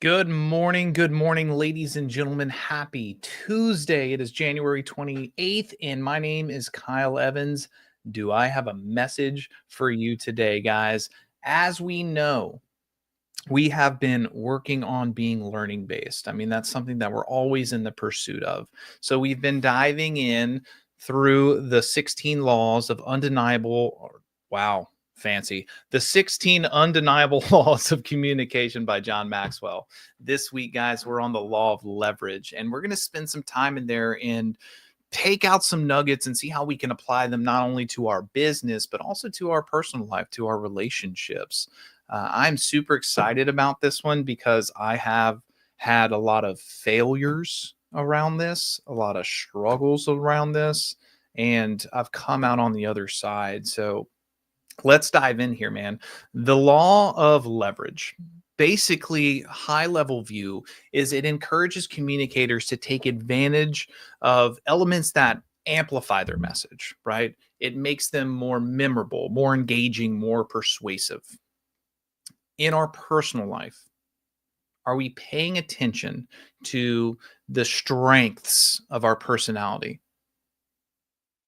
Good morning, ladies and gentlemen. Happy Tuesday. It is January 28th, and my name is Kyle Evans. Do I have a message for you today, guys? As we know, we have been working on being learning based. I mean, that's something that we're always in the pursuit of. So we've been diving in through the 16 laws of undeniable, wow, fancy, the 16 undeniable laws of communication by John Maxwell. This week, guys, we're on the law of leverage, and we're going to spend some time in there and take out some nuggets and see how we can apply them not only to our business, but also to our personal life, to our relationships. I'm super excited about this one because I have had a lot of failures around this, a lot of struggles around this, and I've come out on the other side. So let's dive in here, man. The law of leverage, basically, high level view, is it encourages communicators to take advantage of elements that amplify their message, right? It makes them more memorable, more engaging, more persuasive. In our personal life, are we paying attention to the strengths of our personality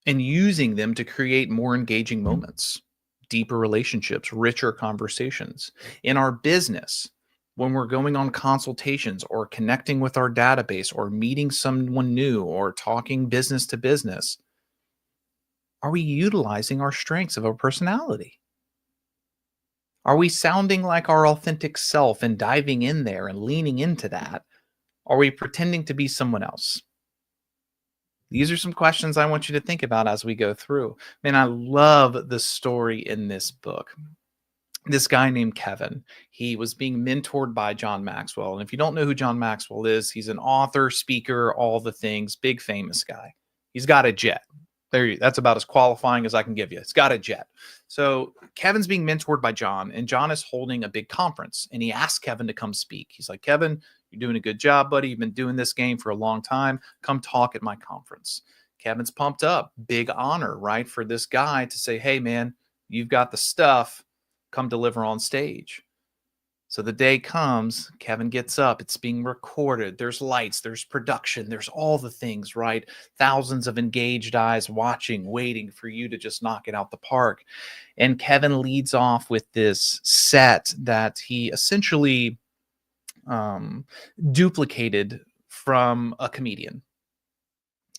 and using them to create more engaging moments, deeper relationships, richer conversations? In our business, when we're going on consultations or connecting with our database or meeting someone new or talking business to business, are we utilizing our strengths of our personality? Are we sounding like our authentic self and diving in there and leaning into that? Are we pretending to be someone else? These are some questions I want you to think about as we go through. Man, I love the story in this book. This guy named Kevin, he was being mentored by John Maxwell. And if you don't know who John Maxwell is, he's an author, speaker, all the things, big famous guy. He's got a jet. That's about as qualifying as I can give you. It's got a jet. So Kevin's being mentored by John, and John is holding a big conference, and he asks Kevin to come speak. He's like, Kevin, you're doing a good job, buddy. You've been doing this game for a long time. Come talk at my conference. Kevin's pumped up. Big honor, right? For this guy to say, hey, man, you've got the stuff. Come deliver on stage. So the day comes, Kevin gets up, it's being recorded. There's lights, there's production, there's all the things, right? Thousands of engaged eyes watching, waiting for you to just knock it out the park. And Kevin leads off with this set that he essentially duplicated from a comedian.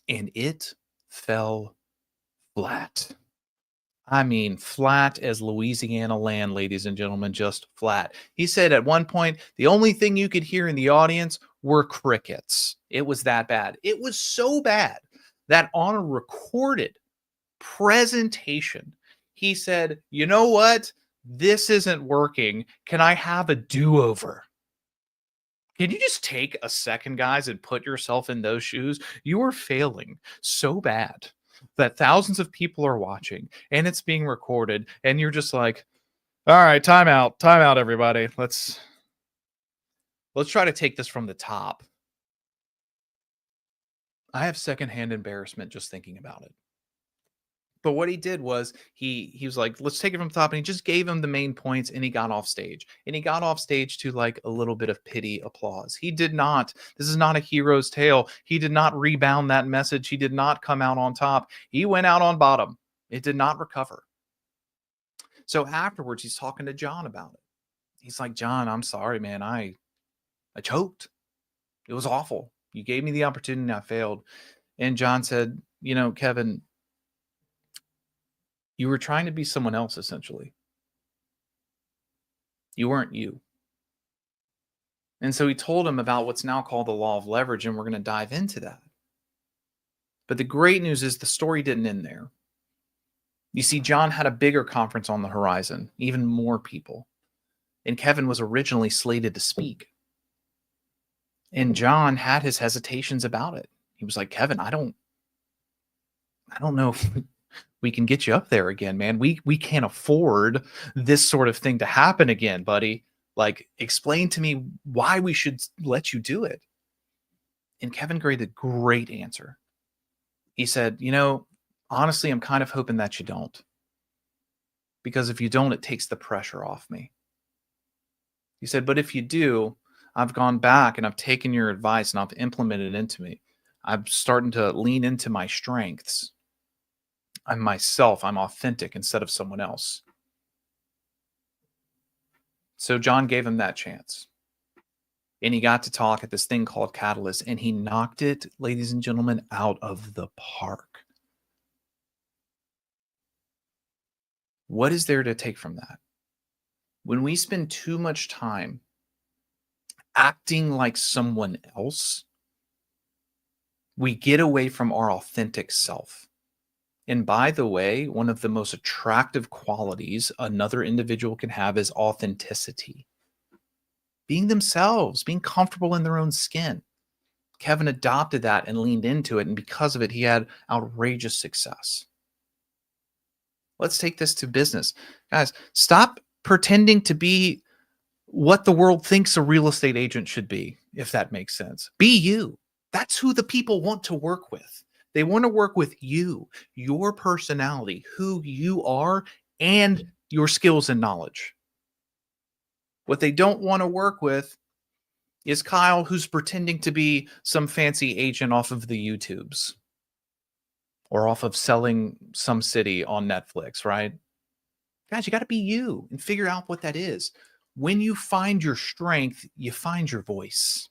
And it fell flat. I mean, flat as Louisiana land, ladies and gentlemen, just flat. He said at one point, the only thing you could hear in the audience were crickets. It was that bad. It was so bad that on a recorded presentation, he said, you know what? This isn't working. Can I have a do-over? Can you just take a second, guys, and put yourself in those shoes? You are failing so bad that thousands of people are watching and it's being recorded, and you're just like, all right, time out, everybody. Let's try to take this from the top. I have secondhand embarrassment just thinking about it. But what he did was he was like, let's take it from the top. And he just gave him the main points, and he got off stage. And he got off stage to like a little bit of pity applause. He did not, this is not a hero's tale. He did not rebound that message. He did not come out on top. He went out on bottom. It did not recover. So afterwards, he's talking to John about it. He's like, John, I'm sorry, man. I choked. It was awful. You gave me the opportunity and I failed. And John said, you know, Kevin, you were trying to be someone else, essentially. You weren't you. And so he told him about what's now called the law of leverage, and we're going to dive into that. But the great news is the story didn't end there. You see, John had a bigger conference on the horizon, even more people. And Kevin was originally slated to speak. And John had his hesitations about it. He was like, Kevin, I don't know if we can get you up there again, man. We can't afford this sort of thing to happen again, buddy. Like, explain to me why we should let you do it. And Kevin gave a great answer. He said, you know, honestly, I'm kind of hoping that you don't. Because if you don't, it takes the pressure off me. He said, but if you do, I've gone back and I've taken your advice and I've implemented it into me. I'm starting to lean into my strengths. I'm myself. I'm authentic instead of someone else. So John gave him that chance. And he got to talk at this thing called Catalyst, and he knocked it, ladies and gentlemen, out of the park. What is there to take from that? When we spend too much time acting like someone else, we get away from our authentic self. And by the way, one of the most attractive qualities another individual can have is authenticity. Being themselves, being comfortable in their own skin. Kevin adopted that and leaned into it. And because of it, he had outrageous success. Let's take this to business. Guys, stop pretending to be what the world thinks a real estate agent should be, if that makes sense. Be you. That's who the people want to work with. They want to work with you, your personality, who you are, and your skills and knowledge. What they don't want to work with is Kyle, who's pretending to be some fancy agent off of the YouTubes or off of Selling Some City on Netflix, right? Guys, you got to be you and figure out what that is. When you find your strength, you find your voice.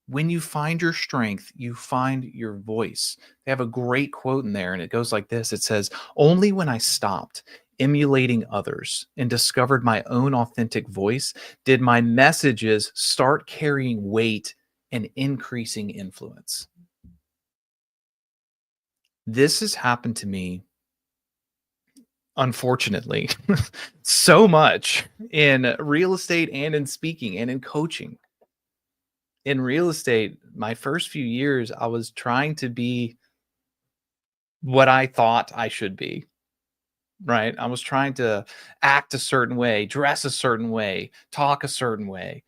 When you find your strength, you find your voice. They have a great quote in there, and it goes like this. It says, "Only when I stopped emulating others and discovered my own authentic voice did my messages start carrying weight and increasing influence." This has happened to me, unfortunately, so much in real estate and in speaking and in coaching. In real estate, my first few years, I was trying to be what I thought I should be, right? I was trying to act a certain way, dress a certain way, talk a certain way.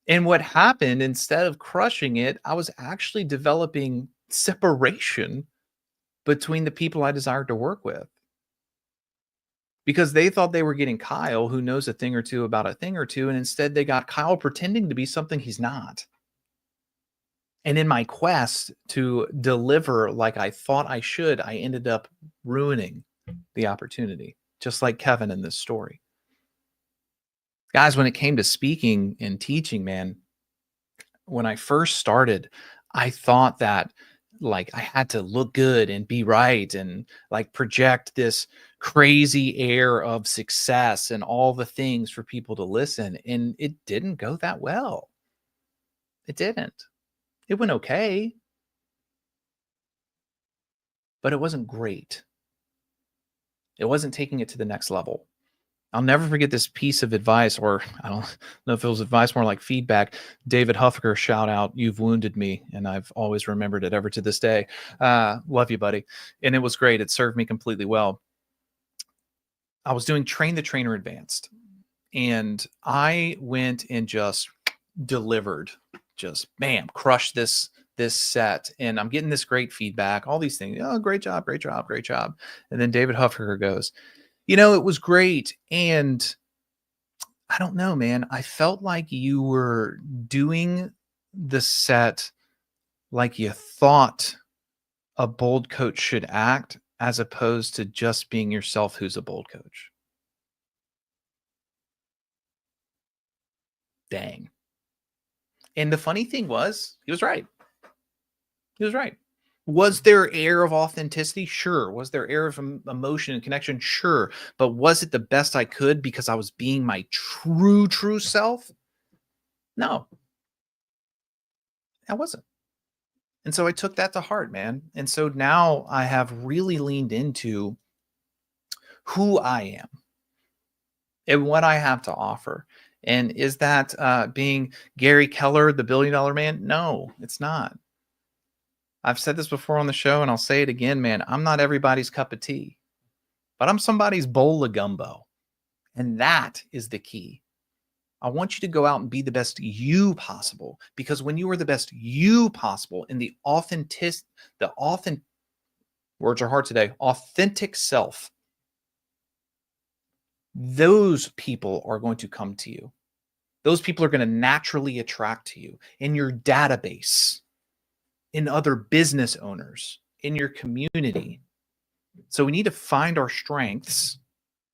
And what happened, instead of crushing it, I was actually developing separation between the people I desired to work with because they thought they were getting Kyle, who knows a thing or two about a thing or two. And instead, they got Kyle pretending to be something he's not. And in my quest to deliver like I thought I should, I ended up ruining the opportunity, just like Kevin in this story. Guys, when it came to speaking and teaching, man, when I first started, I thought that like I had to look good and be right and like project this crazy air of success and all the things for people to listen. And it didn't go that well. It didn't. It went okay, but it wasn't great. It wasn't taking it to the next level. I'll never forget this piece of advice, or I don't know if it was advice, more like feedback. David Huffaker, shout out, "You've wounded me," and I've always remembered it ever to this day. Love you, buddy. And it was great. It served me completely well. I was doing Train the Trainer Advanced, and I went and just delivered, just bam, crushed this set, and I'm getting this great feedback, all these things. Oh, great job, great job, great job. And then David Huffaker goes, it was great. And I don't know, man. I felt like you were doing the set like you thought a bold coach should act, as opposed to just being yourself who's a bold coach. Dang. And the funny thing was, he was right. He was right. Was there air of authenticity? Sure. Was there air of emotion and connection? Sure. But was it the best I could because I was being my true self? No, I wasn't. And so I took that to heart, man. And so now I have really leaned into who I am and what I have to offer. And is that being Gary Keller, the $1 billion man? No, it's not. I've said this before on the show, and I'll say it again, man. I'm not everybody's cup of tea, but I'm somebody's bowl of gumbo. And that is the key. I want you to go out and be the best you possible, because when you are the best you possible in the authentic, words are hard today, authentic self, those people are going to come to you. Those people are going to naturally attract to you in your database, in other business owners, in your community. So we need to find our strengths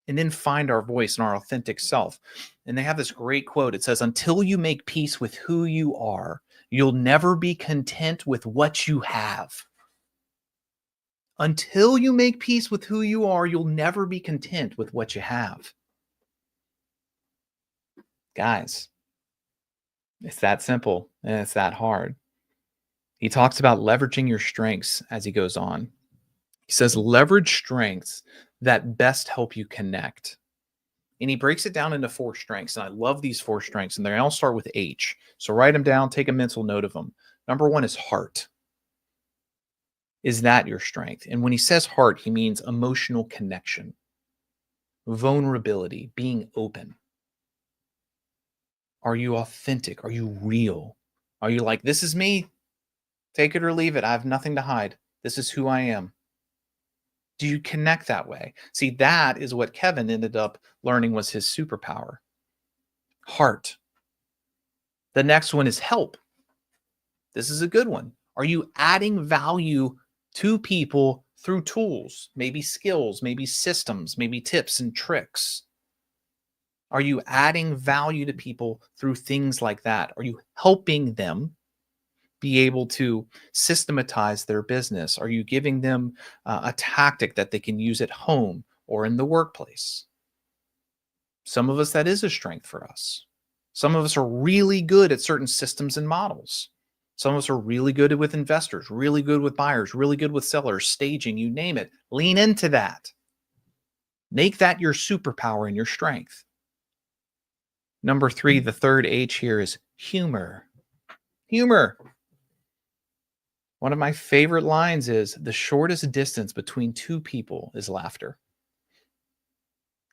and then find our voice and our authentic self. And they have this great quote. It says, until you make peace with who you are, you'll never be content with what you have. Until you make peace with who you are, you'll never be content with what you have. Guys, it's that simple and it's that hard. He talks about leveraging your strengths as he goes on. He says, leverage strengths that best help you connect. And he breaks it down into 4 strengths. And I love these 4 strengths. And they all start with H. So write them down, take a mental note of them. Number 1 is heart. Is that your strength? And when he says heart, he means emotional connection, vulnerability, being open. Are you authentic? Are you real? Are you like, this is me? Take it or leave it. I have nothing to hide. This is who I am. Do you connect that way? See, that is what Kevin ended up learning was his superpower. Heart. The next one is help. This is a good one. Are you adding value to people through tools, maybe skills, maybe systems, maybe tips and tricks? Are you adding value to people through things like that? Are you helping them be able to systematize their business? Are you giving them a tactic that they can use at home or in the workplace? Some of us, that is a strength for us. Some of us are really good at certain systems and models. Some of us are really good with investors, really good with buyers, really good with sellers, staging, you name it. Lean into that. Make that your superpower and your strength. Number 3, the third H here is humor. Humor. One of my favorite lines is, the shortest distance between 2 people is laughter.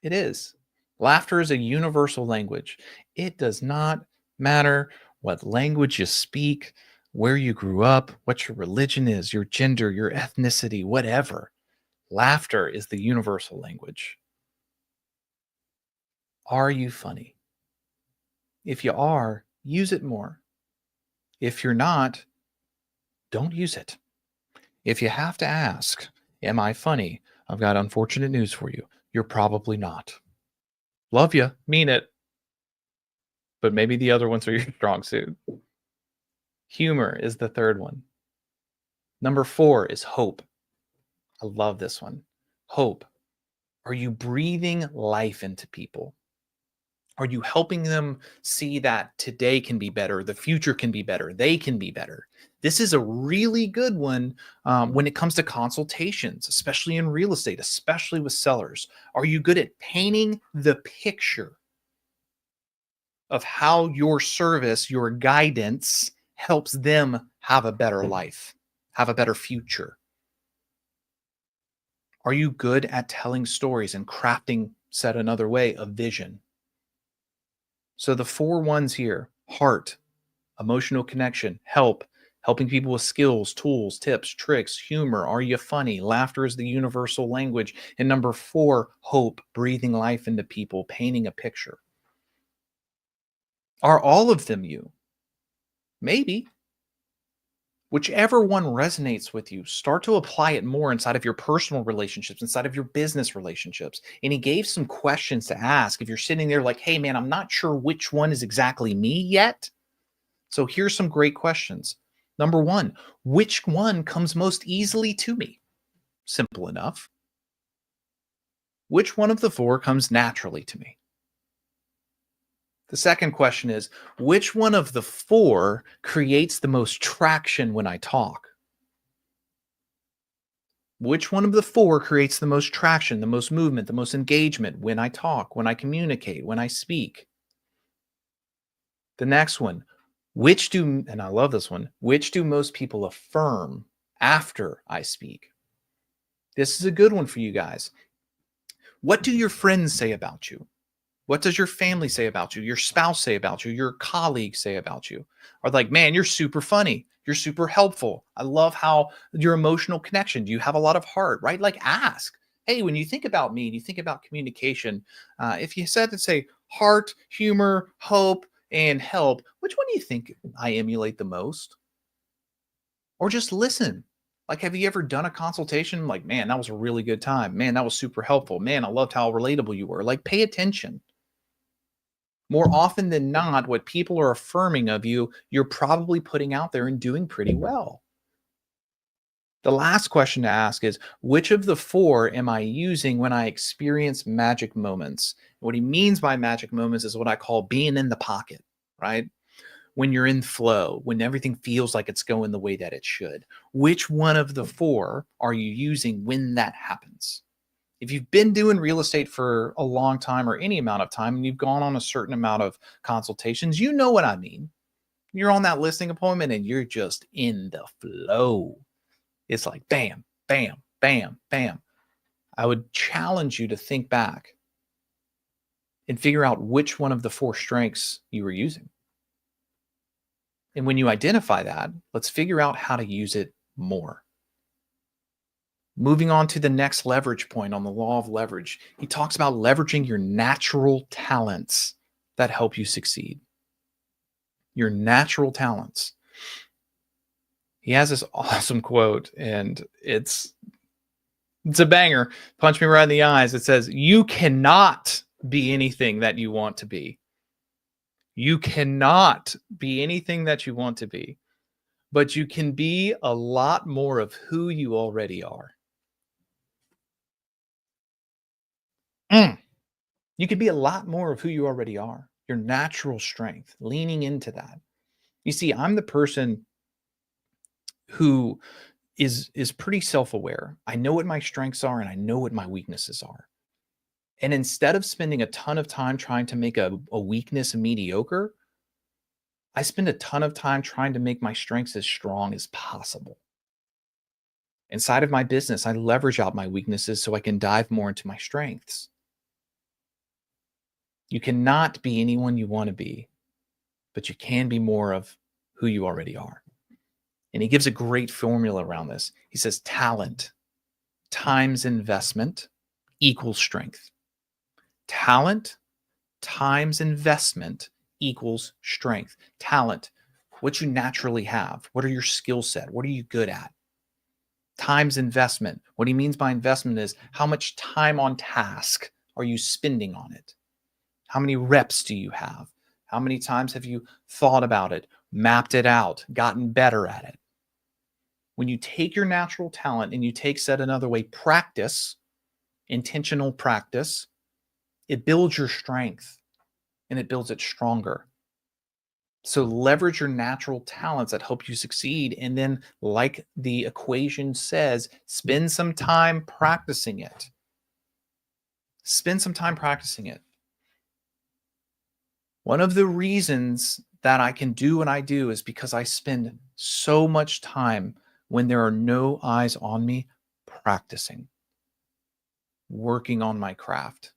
It is. Laughter is a universal language. It does not matter what language you speak, where you grew up, what your religion is, your gender, your ethnicity, whatever. Laughter is the universal language. Are you funny? If you are, use it more. If you're not, don't use it. If you have to ask, am I funny? I've got unfortunate news for you. You're probably not. Love you, mean it. But maybe the other ones are your strong suit. Humor is the third one. Number 4 is hope. I love this one. Hope. Are you breathing life into people? Are you helping them see that today can be better, the future can be better, they can be better? This is a really good one when it comes to consultations, especially in real estate, especially with sellers. Are you good at painting the picture of how your service, your guidance helps them have a better life, have a better future? Are you good at telling stories and crafting, said another way, a vision? So the 4 ones here: heart, emotional connection, help, helping people with skills, tools, tips, tricks, humor. Are you funny? Laughter is the universal language. And number 4, hope, breathing life into people, painting a picture. Are all of them you? Maybe. Whichever one resonates with you, start to apply it more inside of your personal relationships, inside of your business relationships. And he gave some questions to ask if you're sitting there like, hey, man, I'm not sure which one is exactly me yet. So here's some great questions. Number 1, which one comes most easily to me? Simple enough. Which one of the 4 comes naturally to me? The second question is, which one of the 4 creates the most traction when I talk? Which one of the 4 creates the most traction, the most movement, the most engagement when I talk, when I communicate, when I speak? The next one, and I love this one, which do most people affirm after I speak? This is a good one for you guys. What do your friends say about you? What does your family say about you? Your spouse say about you? Your colleagues say about you? Are like, man, you're super funny. You're super helpful. I love how your emotional connection. Do you have a lot of heart, right? Like ask, hey, when you think about me and you think about communication, if you said to say heart, humor, hope, and help, which one do you think I emulate the most? Or just listen. Like, have you ever done a consultation? Like, man, that was a really good time. Man, that was super helpful. Man, I loved how relatable you were. Like, pay attention. More often than not, what people are affirming of you, you're probably putting out there and doing pretty well. The last question to ask is, which of the four am I using when I experience magic moments? What he means by magic moments is what I call being in the pocket, right? When you're in flow, when everything feels like it's going the way that it should. Which one of the four are you using when that happens? If you've been doing real estate for a long time or any amount of time and you've gone on a certain amount of consultations, you know what I mean. You're on that listing appointment and you're just in the flow. It's like bam, bam, bam, bam. I would challenge you to think back and figure out which one of the four strengths you were using. And when you identify that, let's figure out how to use it more. Moving on to the next leverage point on the law of leverage, he talks about leveraging your natural talents that help you succeed. Your natural talents. He has this awesome quote, and it's a banger. Punch me right in the eyes. It says, "You cannot be anything that you want to be. You cannot be anything that you want to be, but you can be a lot more of who you already are." You can be a lot more of who you already are, your natural strength, leaning into that. You see, I'm the person who is pretty self-aware. I know what my strengths are and I know what my weaknesses are. And instead of spending a ton of time trying to make a weakness mediocre, I spend a ton of time trying to make my strengths as strong as possible. Inside of my business, I leverage out my weaknesses so I can dive more into my strengths. You cannot be anyone you want to be, but you can be more of who you already are. And he gives a great formula around this. He says talent times investment equals strength. Talent times investment equals strength. Talent, what you naturally have. What are your skill set? What are you good at? Times investment. What he means by investment is how much time on task are you spending on it? How many reps do you have? How many times have you thought about it, mapped it out, gotten better at it? When you take your natural talent and you take, said another way, practice, intentional practice, it builds your strength and it builds it stronger. So leverage your natural talents that help you succeed. And then, like the equation says, spend some time practicing it. Spend some time practicing it. One of the reasons that I can do what I do is because I spend so much time when there are no eyes on me practicing, working on my craft.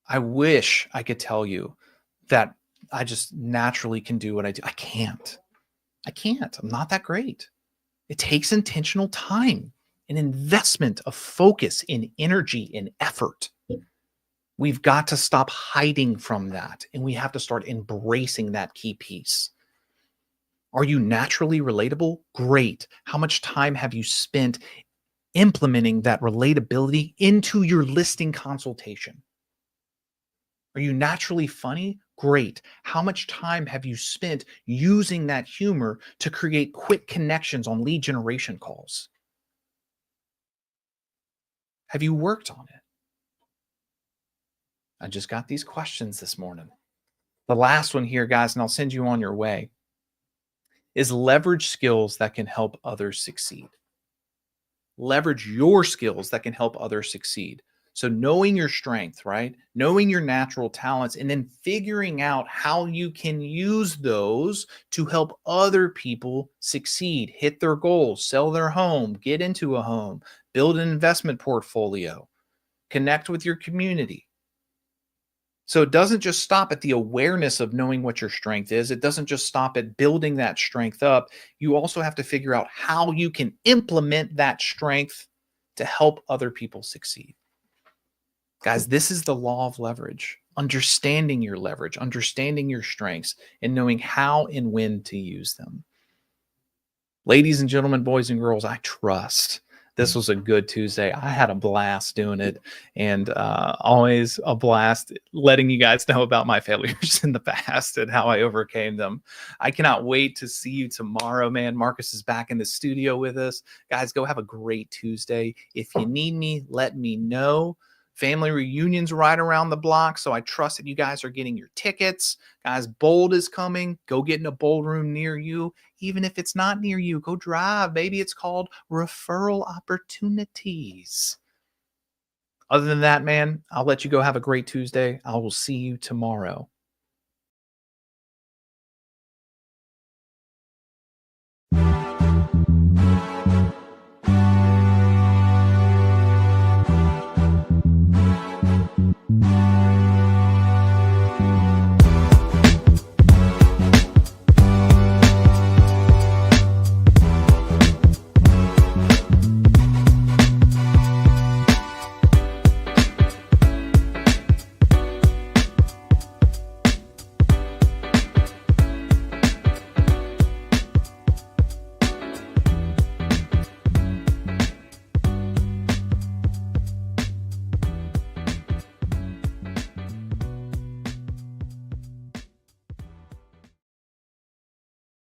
I wish I could tell you that I just naturally can do what I do. I can't. I'm not that great. It takes intentional time, an investment of focus in energy and effort. We've got to stop hiding from that, and we have to start embracing that key piece. Are you naturally relatable? Great. How much time have you spent implementing that relatability into your listing consultation? Are you naturally funny? Great. How much time have you spent using that humor to create quick connections on lead generation calls? Have you worked on it? I just got these questions this morning. The last one here, guys, and I'll send you on your way, is leverage skills that can help others succeed. Leverage your skills that can help others succeed. So knowing your strength, right? Knowing your natural talents, and then figuring out how you can use those to help other people succeed, hit their goals, sell their home, get into a home, build an investment portfolio, connect with your community. So it doesn't just stop at the awareness of knowing what your strength is. It doesn't just stop at building that strength up. You also have to figure out how you can implement that strength to help other people succeed. Guys, this is the law of leverage. understanding your leverage, understanding your strengths, and knowing how and when to use them. Ladies and gentlemen, boys and girls, I trust this was a good Tuesday. I had a blast doing it, and always a blast letting you guys know about my failures in the past and how I overcame them. I cannot wait to see you tomorrow, man. Marcus is back in the studio with us. Guys, go have a great Tuesday. If you need me, let me know. Family reunions right around the block, so I trust that you guys are getting your tickets. Guys, Bold is coming. Go get in a Bold room near you. Even if it's not near you, go drive. Maybe it's called referral opportunities. Other than that, man, I'll let you go have a great Tuesday. I will see you tomorrow.